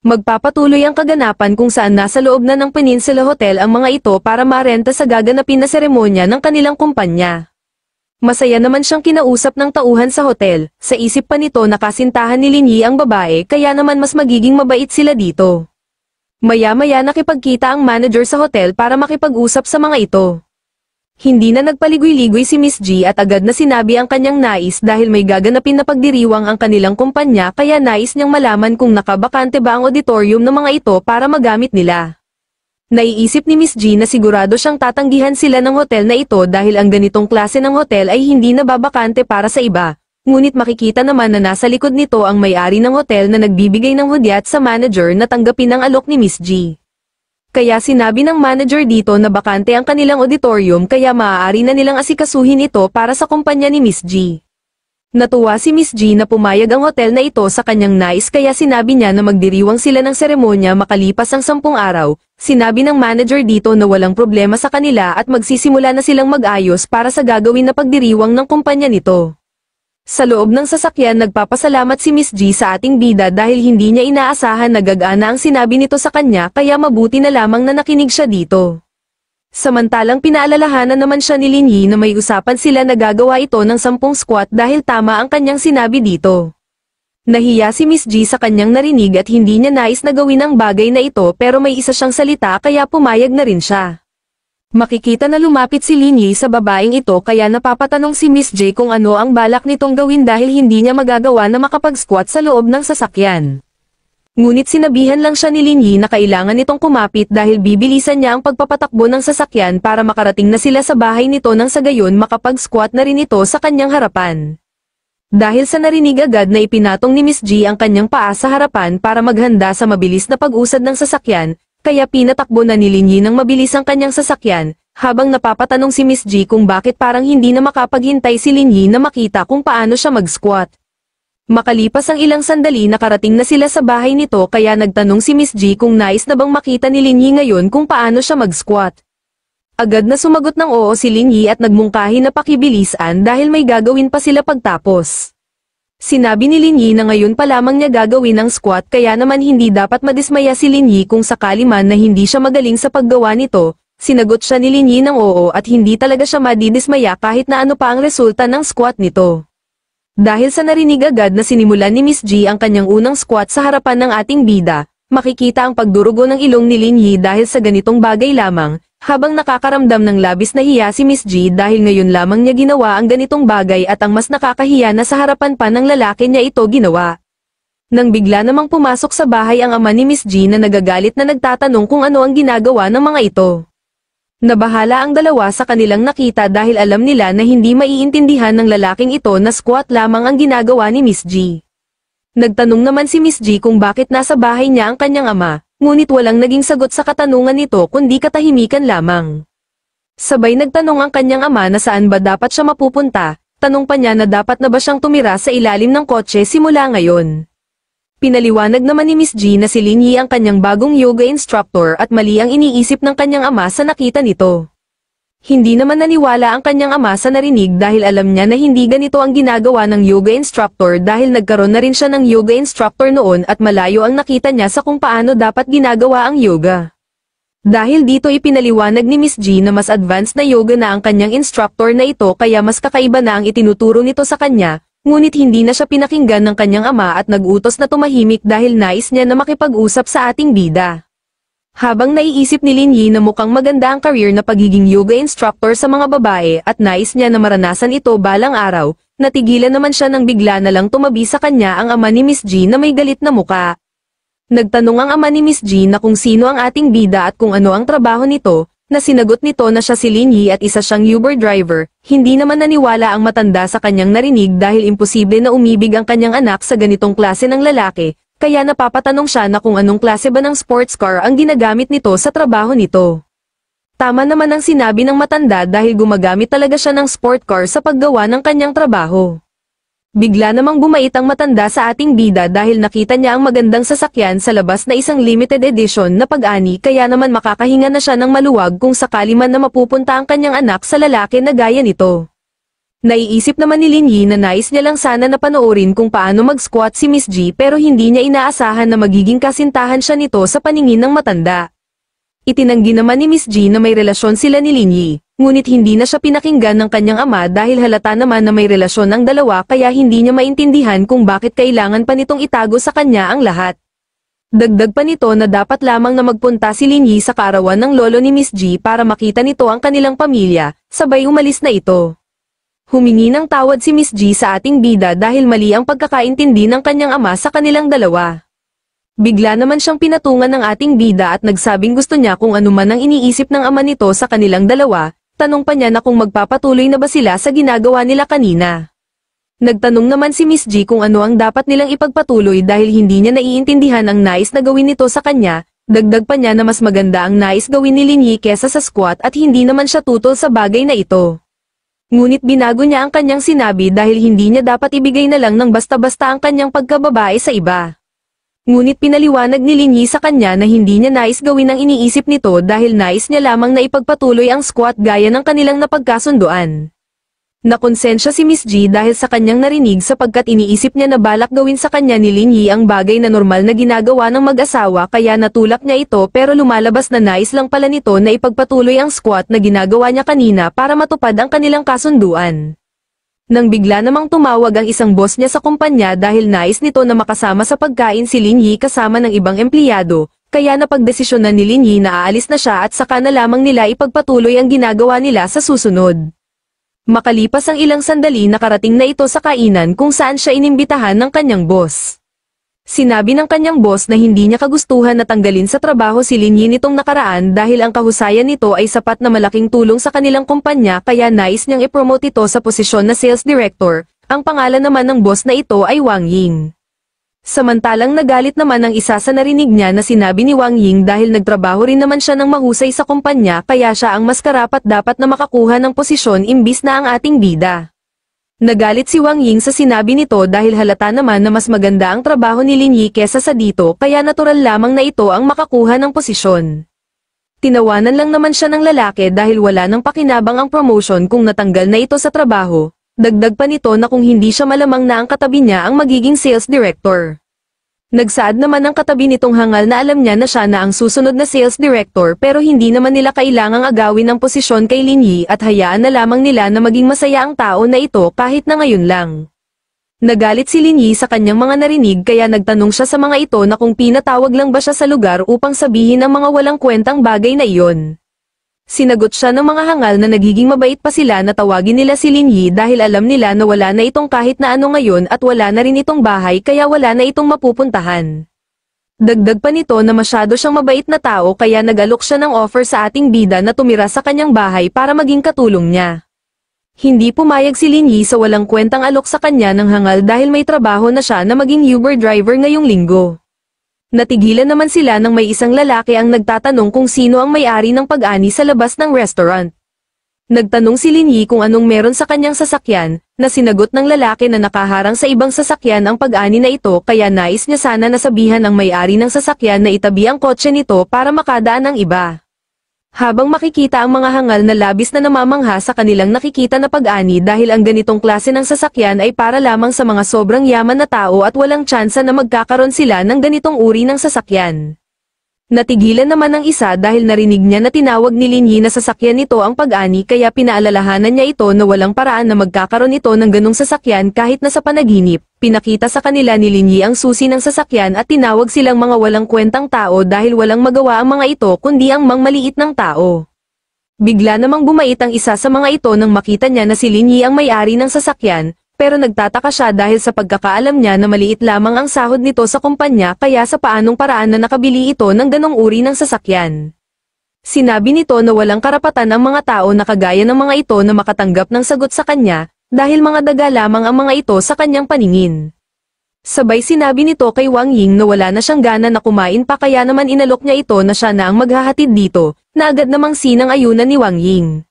Magpapatuloy ang kaganapan kung saan nasa loob na ng Peninsula Hotel ang mga ito para marenta sa gaganapin na seremonya ng kanilang kumpanya. Masaya naman siyang kinausap ng tauhan sa hotel, sa isip pa nito na kasintahan ni Linyi ang babae kaya naman mas magiging mabait sila dito. Maya-maya nakipagkita ang manager sa hotel para makipag-usap sa mga ito. Hindi na nagpaligoy-ligoy si Miss G at agad na sinabi ang kanyang nais dahil may gaganapin na pagdiriwang ang kanilang kumpanya kaya nais niyang malaman kung nakabakante ba ang auditorium ng mga ito para magamit nila. Naiisip ni Miss G na sigurado siyang tatanggihan sila ng hotel na ito dahil ang ganitong klase ng hotel ay hindi nababakante para sa iba, ngunit makikita naman na nasa likod nito ang may-ari ng hotel na nagbibigay ng hudyat sa manager na tanggapin ang alok ni Miss G. Kaya sinabi ng manager dito na bakante ang kanilang auditorium kaya maaari na nilang asikasuhin ito para sa kumpanya ni Miss G. Natuwa si Miss G na pumayag ang hotel na ito sa kanyang nais kaya sinabi niya na magdiriwang sila ng seremonya makalipas ang 10 araw. Sinabi ng manager dito na walang problema sa kanila at magsisimula na silang mag-ayos para sa gagawin na pagdiriwang ng kumpanya nito. Sa loob ng sasakyan nagpapasalamat si Miss G sa ating bida dahil hindi niya inaasahan na gagana ang sinabi nito sa kanya kaya mabuti na lamang na nakinig siya dito. Samantalang pinaalalahanan naman siya ni Linyi na may usapan sila na gagawa ito ng 10 squat dahil tama ang kanyang sinabi dito. Nahiya si Miss G sa kanyang narinig at hindi niya nais na gawin ang bagay na ito pero may isa siyang salita kaya pumayag na rin siya. Makikita na lumapit si Linyi sa babaeng ito kaya napapatanong si Miss J kung ano ang balak nitong gawin dahil hindi niya magagawa na makapag-squat sa loob ng sasakyan. Ngunit sinabihan lang siya ni Linyi na kailangan nitong kumapit dahil bibilisan niya ang pagpapatakbo ng sasakyan para makarating na sila sa bahay nito nang sa gayon makapag-squat na rin ito sa kanyang harapan. Dahil sa narinig agad na ipinatong ni Miss G ang kanyang paa sa harapan para maghanda sa mabilis na pag-usad ng sasakyan, kaya pinatakbo na ni Linyi ng mabilis ang kanyang sasakyan, habang napapatanong si Miss G kung bakit parang hindi na makapaghintay si Linyi na makita kung paano siya mag-squat. Makalipas ang ilang sandali nakarating na sila sa bahay nito kaya nagtanong si Miss G kung nais na bang makita ni Linyi ngayon kung paano siya mag-squat. Agad na sumagot ng oo si Linyi at nagmungkahi na pakibilisan dahil may gagawin pa sila pagtapos. Sinabi ni Linyi na ngayon pa lamang niya gagawin ang squat kaya naman hindi dapat madismaya si Linyi kung sakali man na hindi siya magaling sa paggawa nito. Sinagot siya ni Linyi ng oo at hindi talaga siya madidismaya kahit na ano pa ang resulta ng squat nito. Dahil sa narinig agad na sinimulan ni Miss G ang kanyang unang squat sa harapan ng ating bida, makikita ang pagdurugo ng ilong ni Linyi dahil sa ganitong bagay lamang, habang nakakaramdam ng labis na hiya si Miss G dahil ngayon lamang niya ginawa ang ganitong bagay at ang mas nakakahiya na sa harapan pa ng lalaki niya ito ginawa. Nang bigla namang pumasok sa bahay ang ama ni Miss G na nagagalit na nagtatanong kung ano ang ginagawa ng mga ito. Nabahala ang dalawa sa kanilang nakita dahil alam nila na hindi maiintindihan ng lalaking ito na squat lamang ang ginagawa ni Miss G. Nagtanong naman si Miss G kung bakit nasa bahay niya ang kanyang ama, ngunit walang naging sagot sa katanungan nito kundi katahimikan lamang. Sabay nagtanong ang kanyang ama na saan ba dapat siya mapupunta, tanong pa niya na dapat na ba siyang tumira sa ilalim ng kotse simula ngayon. Pinaliwanag naman ni Miss G na si Linyi ang kanyang bagong yoga instructor at mali ang iniisip ng kanyang ama sa nakita nito. Hindi naman naniwala ang kanyang ama sa narinig dahil alam niya na hindi ganito ang ginagawa ng yoga instructor dahil nagkaroon na rin siya ng yoga instructor noon at malayo ang nakita niya sa kung paano dapat ginagawa ang yoga. Dahil dito ipinaliwanag ni Miss G na mas advanced na yoga na ang kanyang instructor na ito kaya mas kakaiba na ang itinuturo nito sa kanya, ngunit hindi na siya pinakinggan ng kanyang ama at nag-utos na tumahimik dahil nais niya na makipag-usap sa ating bida. Habang naiisip ni Linyi na mukhang maganda ang career na pagiging yoga instructor sa mga babae at nais niya na maranasan ito balang araw, natigilan naman siya nang bigla na lang tumabi sa kanya ang ama ni Miss G na may galit na muka. Nagtanong ang ama ni Miss G na kung sino ang ating bida at kung ano ang trabaho nito, na sinagot nito na siya si Linyi at isa siyang Uber driver. Hindi naman naniwala ang matanda sa kanyang narinig dahil imposible na umibig ang kanyang anak sa ganitong klase ng lalaki. Kaya napapatanong siya na kung anong klase ba ng sports car ang ginagamit nito sa trabaho nito. Tama naman ang sinabi ng matanda dahil gumagamit talaga siya ng sport car sa paggawa ng kanyang trabaho. Bigla namang bumait ang matanda sa ating bida dahil nakita niya ang magandang sasakyan sa labas na isang limited edition na pag-ani kaya naman makakahinga na siya ng maluwag kung sakali man na mapupunta ang kanyang anak sa lalaki na gaya nito. Naiisip naman ni Lin Yi na nais niya lang sana na panoorin kung paano mag-squat si Miss G pero hindi niya inaasahan na magiging kasintahan siya nito sa paningin ng matanda. Itinanggi naman ni Miss G na may relasyon sila ni Lin Yi, ngunit hindi na siya pinakinggan ng kanyang ama dahil halata naman na may relasyon ang dalawa kaya hindi niya maintindihan kung bakit kailangan pa nitong itago sa kanya ang lahat. Dagdag pa nito na dapat lamang na magpunta si Lin Yi sa kaarawan ng lolo ni Miss G para makita nito ang kanilang pamilya, sabay umalis na ito. Humingi ng tawad si Miss G sa ating bida dahil mali ang pagkakaintindi ng kanyang ama sa kanilang dalawa. Bigla naman siyang pinatungan ng ating bida at nagsabing gusto niya kung ano man ang iniisip ng ama nito sa kanilang dalawa, tanong pa niya na kung magpapatuloy na ba sila sa ginagawa nila kanina. Nagtanong naman si Miss G kung ano ang dapat nilang ipagpatuloy dahil hindi niya naiintindihan ang nais na gawin nito sa kanya, dagdag pa niya na mas maganda ang nais gawin ni Lin Yi kesa sa squat at hindi naman siya tutol sa bagay na ito. Ngunit binago niya ang kanyang sinabi dahil hindi niya dapat ibigay na lang ng basta-basta ang kanyang pagkababae sa iba. Ngunit pinaliwanag ni Lin Yi sa kanya na hindi niya nais gawin ang iniisip nito dahil nais niya lamang na ipagpatuloy ang squat gaya ng kanilang napagkasunduan. Nakonsensya si Miss G dahil sa kanyang narinig sapagkat iniisip niya na balak gawin sa kanya ni Lin Yi ang bagay na normal na ginagawa ng mag-asawa kaya natulak niya ito pero lumalabas na nais lang pala nito na ipagpatuloy ang squat na ginagawa niya kanina para matupad ang kanilang kasunduan. Nang bigla namang tumawag ang isang boss niya sa kumpanya dahil nais nito na makasama sa pagkain si Lin Yi kasama ng ibang empleyado, kaya napagdesisyonan ni Lin Yi na aalis na siya at saka na lamang nila ipagpatuloy ang ginagawa nila sa susunod. Makalipas ang ilang sandali nakarating na ito sa kainan kung saan siya inimbitahan ng kanyang boss. Sinabi ng kanyang boss na hindi niya kagustuhan na tanggalin sa trabaho si Lin Yi nitong nakaraan dahil ang kahusayan nito ay sapat na malaking tulong sa kanilang kumpanya kaya nais niyang i-promote ito sa posisyon na sales director, ang pangalan naman ng boss na ito ay Wang Ying. Samantalang nagalit naman ang isa sa narinig niya na sinabi ni Wang Ying dahil nagtrabaho rin naman siya ng mahusay sa kumpanya kaya siya ang mas karapat dapat na makakuha ng posisyon imbis na ang ating bida. Nagalit si Wang Ying sa sinabi nito dahil halata naman na mas maganda ang trabaho ni Lin Yi kesa sa dito kaya natural lamang na ito ang makakuha ng posisyon. Tinawanan lang naman siya ng lalaki dahil wala nang pakinabang ang promotion kung natanggal na ito sa trabaho. Dagdag pa nito na kung hindi siya malamang na ang katabi niya ang magiging sales director. Nagsaad naman ang katabi nitong hangal na alam niya na siya na ang susunod na sales director pero hindi naman nila kailangang agawin ang posisyon kay Lin Yi at hayaan na lamang nila na maging masaya ang tao na ito kahit na ngayon lang. Nagalit si Lin Yi sa kanyang mga narinig kaya nagtanong siya sa mga ito na kung pinatawag lang ba siya sa lugar upang sabihin ang mga walang kwentang bagay na iyon. Sinagot siya ng mga hangal na nagiging mabait pa sila na tawagin nila si Lin Yi dahil alam nila na wala na itong kahit na ano ngayon at wala na rin itong bahay kaya wala na itong mapupuntahan. Dagdag pa nito na masyado siyang mabait na tao kaya nag-alok siya ng offer sa ating bida na tumira sa kanyang bahay para maging katulong niya. Hindi pumayag si Lin Yi sa walang kwentang alok sa kanya ng hangal dahil may trabaho na siya na maging Uber driver ngayong linggo. Natigilan naman sila nang may isang lalaki ang nagtatanong kung sino ang may-ari ng pag-ani sa labas ng restaurant. Nagtanong si Lin Yi kung anong meron sa kanyang sasakyan, na sinagot ng lalaki na nakaharang sa ibang sasakyan ang pag-ani na ito kaya nais niya sana nasabihan ang may-ari ng sasakyan na itabi ang kotse nito para makadaan ang iba. Habang makikita ang mga hangal na labis na namamangha sa kanilang nakikita na pag-ani dahil ang ganitong klase ng sasakyan ay para lamang sa mga sobrang yaman na tao at walang tsansa na magkakaroon sila ng ganitong uri ng sasakyan. Natigilan naman ang isa dahil narinig niya na tinawag ni Lin Yi na sasakyan nito ang pag-ani kaya pinaalalahanan niya ito na walang paraan na magkakaroon ito ng ganong sasakyan kahit na sa panaginip. Pinakita sa kanila ni Lin Yi ang susi ng sasakyan at tinawag silang mga walang kwentang tao dahil walang magawa ang mga ito kundi ang maliit ng tao. Bigla namang bumait ang isa sa mga ito nang makita niya na si Lin Yi ang may-ari ng sasakyan, pero nagtataka siya dahil sa pagkakaalam niya na maliit lamang ang sahod nito sa kumpanya kaya sa paanong paraan na nakabili ito ng ganong uri ng sasakyan. Sinabi nito na walang karapatan ang mga tao na kagaya ng mga ito na makatanggap ng sagot sa kanya, dahil mga daga lamang ang mga ito sa kanyang paningin. Sabay sinabi nito kay Wang Ying na wala na siyang gana na kumain pa kaya naman inalok niya ito na siya na ang maghahatid dito, na agad namang sinang-ayunan ni Wang Ying.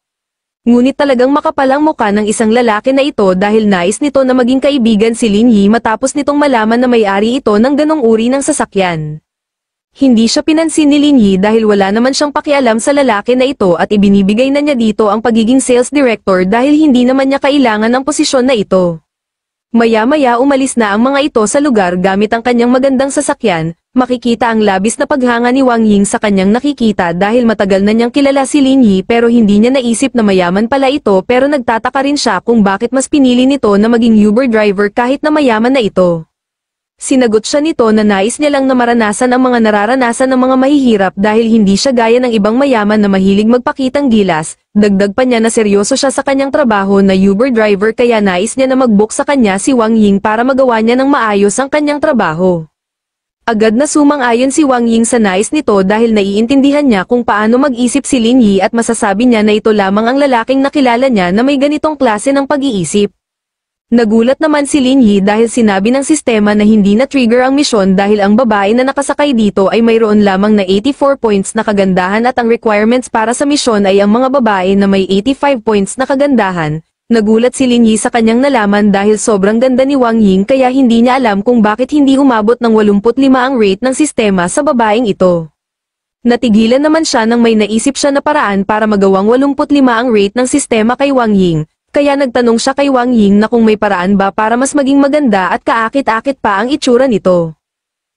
Ngunit talagang makapal ang mukha ng isang lalaki na ito dahil nais nito na maging kaibigan si Lin Yi matapos nitong malaman na may-ari ito ng ganong uri ng sasakyan. Hindi siya pinansin ni Lin Yi dahil wala naman siyang pakialam sa lalaki na ito at ibinibigay na niya dito ang pagiging sales director dahil hindi naman niya kailangan ang posisyon na ito. Maya-maya umalis na ang mga ito sa lugar gamit ang kanyang magandang sasakyan, makikita ang labis na paghanga ni Wang Ying sa kanyang nakikita dahil matagal na niyang kilala si Lin Yi pero hindi niya naisip na mayaman pala ito pero nagtataka rin siya kung bakit mas pinili nito na maging Uber driver kahit na mayaman na ito. Sinagot siya nito na nais niya lang na maranasan ang mga nararanasan ng mga mahihirap dahil hindi siya gaya ng ibang mayaman na mahilig magpakitang gilas, dagdag pa niya na seryoso siya sa kanyang trabaho na Uber driver kaya nais niya na mag-book sa kanya si Wang Ying para magawa niya ng maayos ang kanyang trabaho. Agad na sumang-ayon si Wang Ying sa nais nito dahil naiintindihan niya kung paano mag-isip si Lin Yi at masasabi niya na ito lamang ang lalaking nakilala niya na may ganitong klase ng pag-iisip. Nagulat naman si Lin Yi dahil sinabi ng sistema na hindi na-trigger ang misyon dahil ang babae na nakasakay dito ay mayroon lamang na 84 points na kagandahan at ang requirements para sa misyon ay ang mga babae na may 85 points na kagandahan. Nagulat si Lin Yi sa kanyang nalaman dahil sobrang ganda ni Wang Ying kaya hindi niya alam kung bakit hindi umabot ng 85 ang rate ng sistema sa babaeng ito. Natigilan naman siya nang may naisip siya na paraan para magawang 85 ang rate ng sistema kay Wang Ying. Kaya nagtanong siya kay Wang Ying na kung may paraan ba para mas maging maganda at kaakit-akit pa ang itsura nito.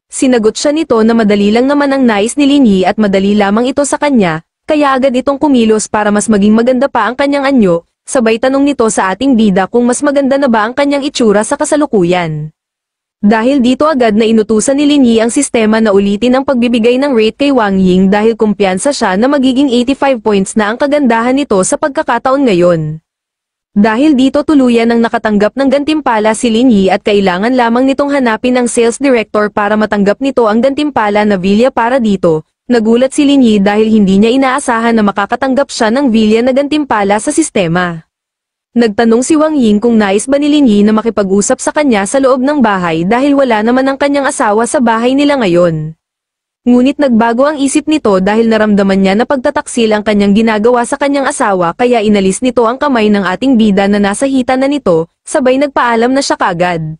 Sinagot siya nito na madali lang naman ang nais ni Lin Yi at madali lamang ito sa kanya, kaya agad itong kumilos para mas maging maganda pa ang kanyang anyo, sabay tanong nito sa ating bida kung mas maganda na ba ang kanyang itsura sa kasalukuyan. Dahil dito agad na inutusan ni Lin Yi ang sistema na ulitin ang pagbibigay ng rate kay Wang Ying dahil kumpiyansa siya na magiging 85 points na ang kagandahan nito sa pagkakataon ngayon. Dahil dito tuluyan ang nakatanggap ng gantimpala si Lin Yi at kailangan lamang nitong hanapin ang sales director para matanggap nito ang gantimpala na villa para dito. Nagulat si Lin Yi dahil hindi niya inaasahan na makakatanggap siya ng villa na gantimpala sa sistema. Nagtanong si Wang Ying kung nais ba ni Lin Yi na makipag-usap sa kanya sa loob ng bahay dahil wala naman ang kanyang asawa sa bahay nila ngayon. Ngunit nagbago ang isip nito dahil naramdaman niya na pagtataksil ang kanyang ginagawa sa kanyang asawa kaya inalis nito ang kamay ng ating bida na nasa hita na nito, sabay nagpaalam na siya kagad.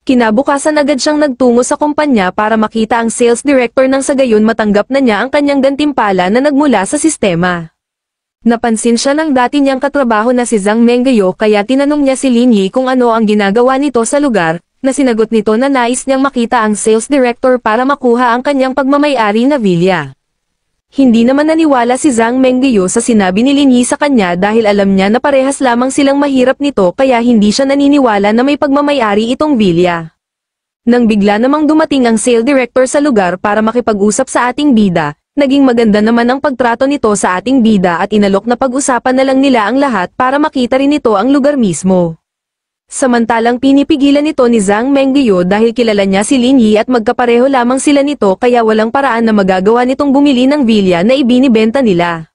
Kinabukasan agad siyang nagtungo sa kumpanya para makita ang sales director nang sa gayon matanggap na niya ang kanyang gantimpala na nagmula sa sistema. Napansin siya ng dati niyang katrabaho na si Zhang Menggayo kaya tinanong niya si Lin Yi kung ano ang ginagawa nito sa lugar, na sinagot nito na nais niyang makita ang sales director para makuha ang kanyang pagmamayari na villa. Hindi naman naniwala si Zhang Menggayo sa sinabi ni Lin Yi sa kanya dahil alam niya na parehas lamang silang mahirap nito kaya hindi siya naniniwala na may pagmamayari itong villa. Nang bigla namang dumating ang sales director sa lugar para makipag-usap sa ating bida, naging maganda naman ang pagtrato nito sa ating bida at inalok na pag-usapan na lang nila ang lahat para makita rin ito ang lugar mismo. Samantalang pinipigilan nito ni Zhang Menggayo dahil kilala niya si Lin Yi at magkapareho lamang sila nito kaya walang paraan na magagawa nitong bumili ng villa na ibinibenta nila.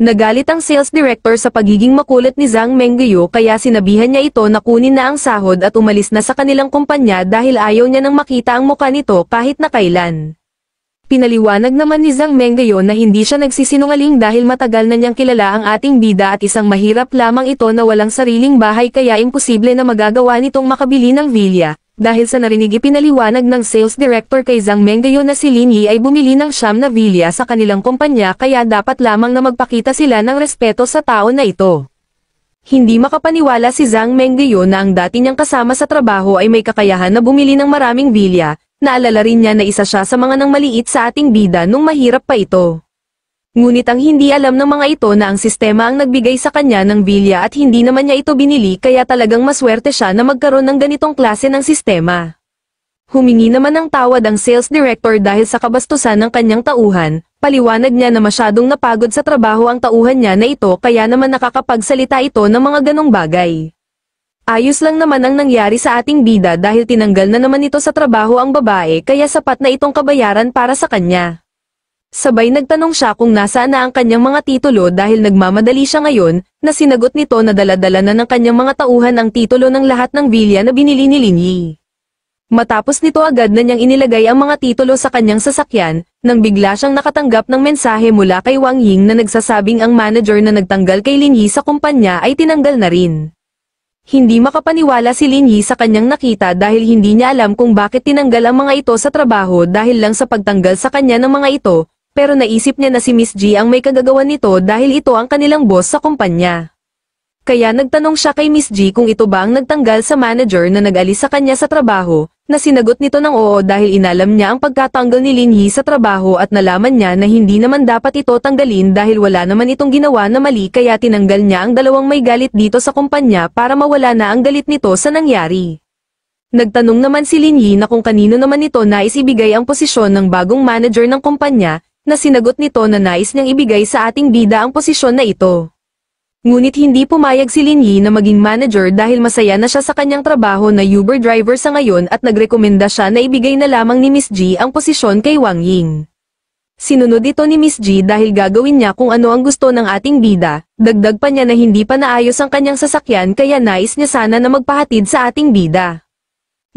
Nagalit ang sales director sa pagiging makulit ni Zhang Menggayo kaya sinabihan niya ito na kunin na ang sahod at umalis na sa kanilang kumpanya dahil ayaw niya nang makita ang muka nito kahit na kailan. Pinaliwanag naman ni Zhang Menggayo na hindi siya nagsisinungaling dahil matagal na niyang kilala ang ating bida at isang mahirap lamang ito na walang sariling bahay kaya imposible na magagawa nitong makabili ng villa. Dahil sa narinig ipinaliwanag ng sales director kay Zhang Menggayo na si Lin Yi ay bumili ng siyam na villa sa kanilang kumpanya kaya dapat lamang na magpakita sila ng respeto sa tao na ito. Hindi makapaniwala si Zhang Menggayo na ang dati niyang kasama sa trabaho ay may kakayahan na bumili ng maraming villa. Naalala rin niya na isa siya sa mga nang maliit sa ating bida nung mahirap pa ito. Ngunit ang hindi alam ng mga ito na ang sistema ang nagbigay sa kanya ng villa at hindi naman niya ito binili kaya talagang maswerte siya na magkaroon ng ganitong klase ng sistema. Humingi naman ng tawad ang sales director dahil sa kabastusan ng kanyang tauhan, paliwanag niya na masyadong napagod sa trabaho ang tauhan niya na ito kaya naman nakakapagsalita ito ng mga ganong bagay. Ayos lang naman ang nangyari sa ating bida dahil tinanggal na naman ito sa trabaho ang babae kaya sapat na itong kabayaran para sa kanya. Sabay nagtanong siya kung nasaan na ang kanyang mga titulo dahil nagmamadali siya ngayon, na sinagot nito na dala-dala na ng kanyang mga tauhan ang titulo ng lahat ng villa na binili ni Lin Yi. Matapos nito agad na niyang inilagay ang mga titulo sa kanyang sasakyan, nang bigla siyang nakatanggap ng mensahe mula kay Wang Ying na nagsasabing ang manager na nagtanggal kay Lin Yi sa kumpanya ay tinanggal na rin. Hindi makapaniwala si Lin Yi sa kanyang nakita dahil hindi niya alam kung bakit tinanggal ang mga ito sa trabaho dahil lang sa pagtanggal sa kanya ng mga ito, pero naisip niya na si Miss G ang may kagagawan nito dahil ito ang kanilang boss sa kumpanya. Kaya nagtanong siya kay Miss G kung ito ba ang nagtanggal sa manager na nag-alis sa kanya sa trabaho, na sinagot nito ng oo dahil inalam niya ang pagkatanggal ni Lin Yi sa trabaho at nalaman niya na hindi naman dapat ito tanggalin dahil wala naman itong ginawa na mali kaya tinanggal niya ang dalawang may galit dito sa kumpanya para mawala na ang galit nito sa nangyari. Nagtanong naman si Lin Yi na kung kanino naman ito nais ibigay ang posisyon ng bagong manager ng kumpanya, na sinagot nito na nais niyang ibigay sa ating bida ang posisyon na ito. Ngunit hindi pumayag si Lin Yi na maging manager dahil masaya na siya sa kanyang trabaho na Uber driver sa ngayon at nagrekomenda siya na ibigay na lamang ni Miss G ang posisyon kay Wang Ying. Sinunod ito ni Miss G dahil gagawin niya kung ano ang gusto ng ating bida, dagdag pa niya na hindi pa naayos ang kanyang sasakyan kaya nais niya sana na magpahatid sa ating bida.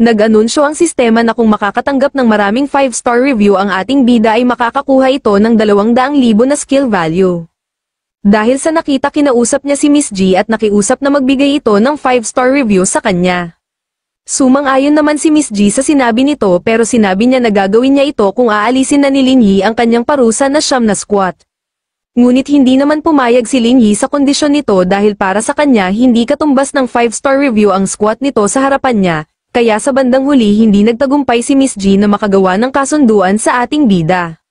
Nag-anunsyo ang sistema na kung makakatanggap ng maraming 5-star review ang ating bida ay makakakuha ito ng 200,000 na skill value. Dahil sa nakita kinausap niya si Miss G at nakiusap na magbigay ito ng 5-star review sa kanya. Sumang-ayon naman si Miss G sa sinabi nito pero sinabi niya na gagawin niya ito kung aalisin na ni Lin Yi ang kanyang parusa na siyam na squat. Ngunit hindi naman pumayag si Lin Yi sa kondisyon nito dahil para sa kanya hindi katumbas ng 5-star review ang squat nito sa harapan niya, kaya sa bandang huli hindi nagtagumpay si Miss G na makagawa ng kasunduan sa ating bida.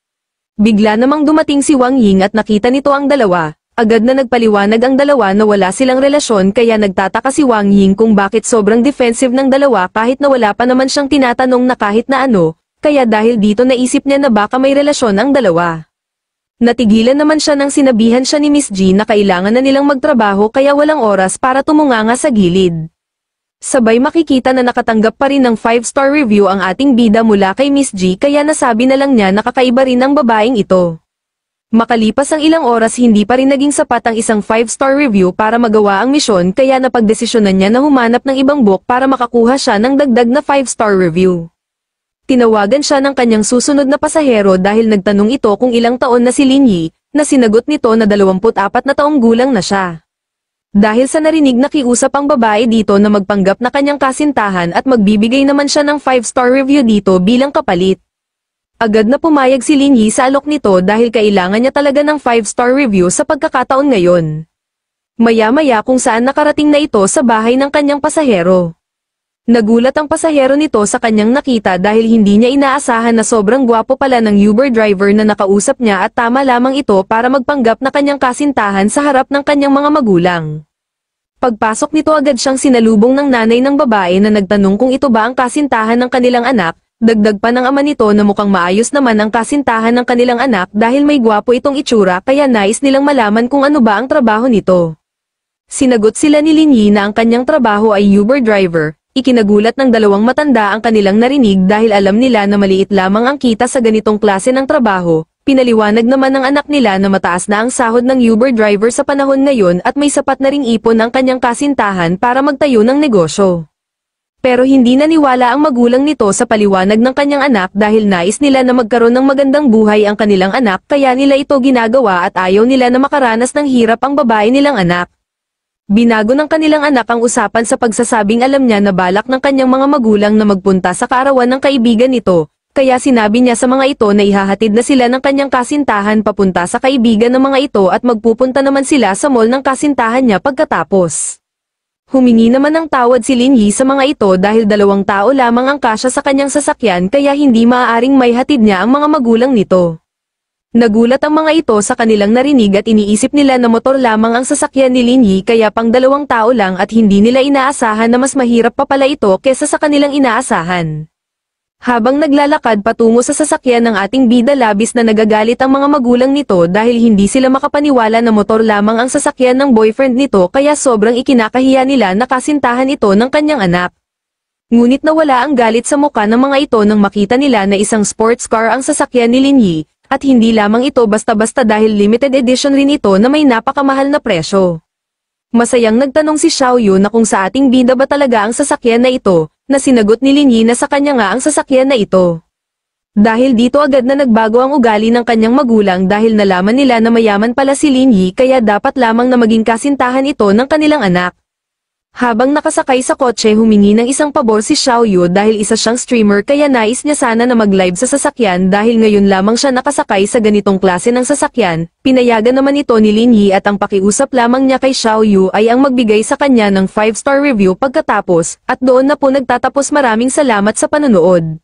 Bigla namang dumating si Wang Ying at nakita nito ang dalawa. Agad na nagpaliwanag ang dalawa na wala silang relasyon kaya nagtataka si Wang Ying kung bakit sobrang defensive ng dalawa kahit na wala pa naman siyang tinatanong na kahit na ano, kaya dahil dito naisip niya na baka may relasyon ang dalawa. Natigilan naman siya nang sinabihan siya ni Miss G na kailangan na nilang magtrabaho kaya walang oras para tumunganga sa gilid. Sabay makikita na nakatanggap pa rin ng 5-star review ang ating bida mula kay Miss G kaya nasabi na lang niya na kakaiba rin ang babaeng ito. Makalipas ang ilang oras hindi pa rin naging sapat ang isang 5-star review para magawa ang misyon kaya napagdesisyonan niya na humanap ng ibang book para makakuha siya ng dagdag na 5-star review. Tinawagan siya ng kanyang susunod na pasahero dahil nagtanong ito kung ilang taon na si Lin Yi, na sinagot nito na 24 na taong gulang na siya. Dahil sa narinig na kiusap ang babae dito na magpanggap na kanyang kasintahan at magbibigay naman siya ng 5-star review dito bilang kapalit. Agad na pumayag si Lin Yi sa alok nito dahil kailangan niya talaga ng 5-star review sa pagkakataon ngayon. Maya-maya kung saan nakarating na ito sa bahay ng kanyang pasahero. Nagulat ang pasahero nito sa kanyang nakita dahil hindi niya inaasahan na sobrang gwapo pala ng Uber driver na nakausap niya at tama lamang ito para magpanggap na kanyang kasintahan sa harap ng kanyang mga magulang. Pagpasok nito agad siyang sinalubong ng nanay ng babae na nagtanong kung ito ba ang kasintahan ng kanilang anak. Dagdag pa ng ama nito na mukhang maayos naman ang kasintahan ng kanilang anak dahil may gwapo itong itsura kaya nais nilang malaman kung ano ba ang trabaho nito. Sinagot sila ni Lin Yi na ang kanyang trabaho ay Uber driver, ikinagulat ng dalawang matanda ang kanilang narinig dahil alam nila na maliit lamang ang kita sa ganitong klase ng trabaho, pinaliwanag naman ng anak nila na mataas na ang sahod ng Uber driver sa panahon ngayon at may sapat na ring ipon ang kanyang kasintahan para magtayo ng negosyo. Pero hindi naniwala ang magulang nito sa paliwanag ng kanyang anak dahil nais nila na magkaroon ng magandang buhay ang kanilang anak kaya nila ito ginagawa at ayaw nila na makaranas ng hirap ang babae nilang anak. Binago ng kanilang anak ang usapan sa pagsasabing alam niya na balak ng kanyang mga magulang na magpunta sa kaarawan ng kaibigan nito, kaya sinabi niya sa mga ito na ihahatid na sila ng kanyang kasintahan papunta sa kaibigan ng mga ito at magpupunta naman sila sa mall ng kasintahan niya pagkatapos. Humingi naman ng tawad si Lin Yi sa mga ito dahil 2 tao lamang ang kasya sa kanyang sasakyan kaya hindi maaaring may hatid niya ang mga magulang nito. Nagulat ang mga ito sa kanilang narinig at iniisip nila na motor lamang ang sasakyan ni Lin Yi kaya pang 2 tao lang at hindi nila inaasahan na mas mahirap pa pala ito kesa sa kanilang inaasahan. Habang naglalakad patungo sa sasakyan ng ating bida labis na nagagalit ang mga magulang nito dahil hindi sila makapaniwala na motor lamang ang sasakyan ng boyfriend nito kaya sobrang ikinakahiya nila na kasintahan ito ng kanyang anak. Ngunit nawala ang galit sa muka ng mga ito nang makita nila na isang sports car ang sasakyan ni Lin Yi, at hindi lamang ito basta-basta dahil limited edition rin ito na may napakamahal na presyo. Masayang nagtanong si Xiao Yu na kung sa ating bida ba talaga ang sasakyan na ito, na sinagot ni Lin Yi na sa kanya nga ang sasakyan na ito. Dahil dito agad na nagbago ang ugali ng kanyang magulang dahil nalaman nila na mayaman pala si Lin Yi kaya dapat lamang na maging kasintahan ito ng kanilang anak. Habang nakasakay sa kotse humingi ng isang pabor si Xiao Yu dahil isa siyang streamer kaya nais niya sana na mag-live sa sasakyan dahil ngayon lamang siya nakasakay sa ganitong klase ng sasakyan. Pinayagan naman ito ni Lin Yi at ang pakiusap lamang niya kay Xiao Yu ay ang magbigay sa kanya ng 5-star review pagkatapos, at doon na po nagtatapos. Maraming salamat sa panonood.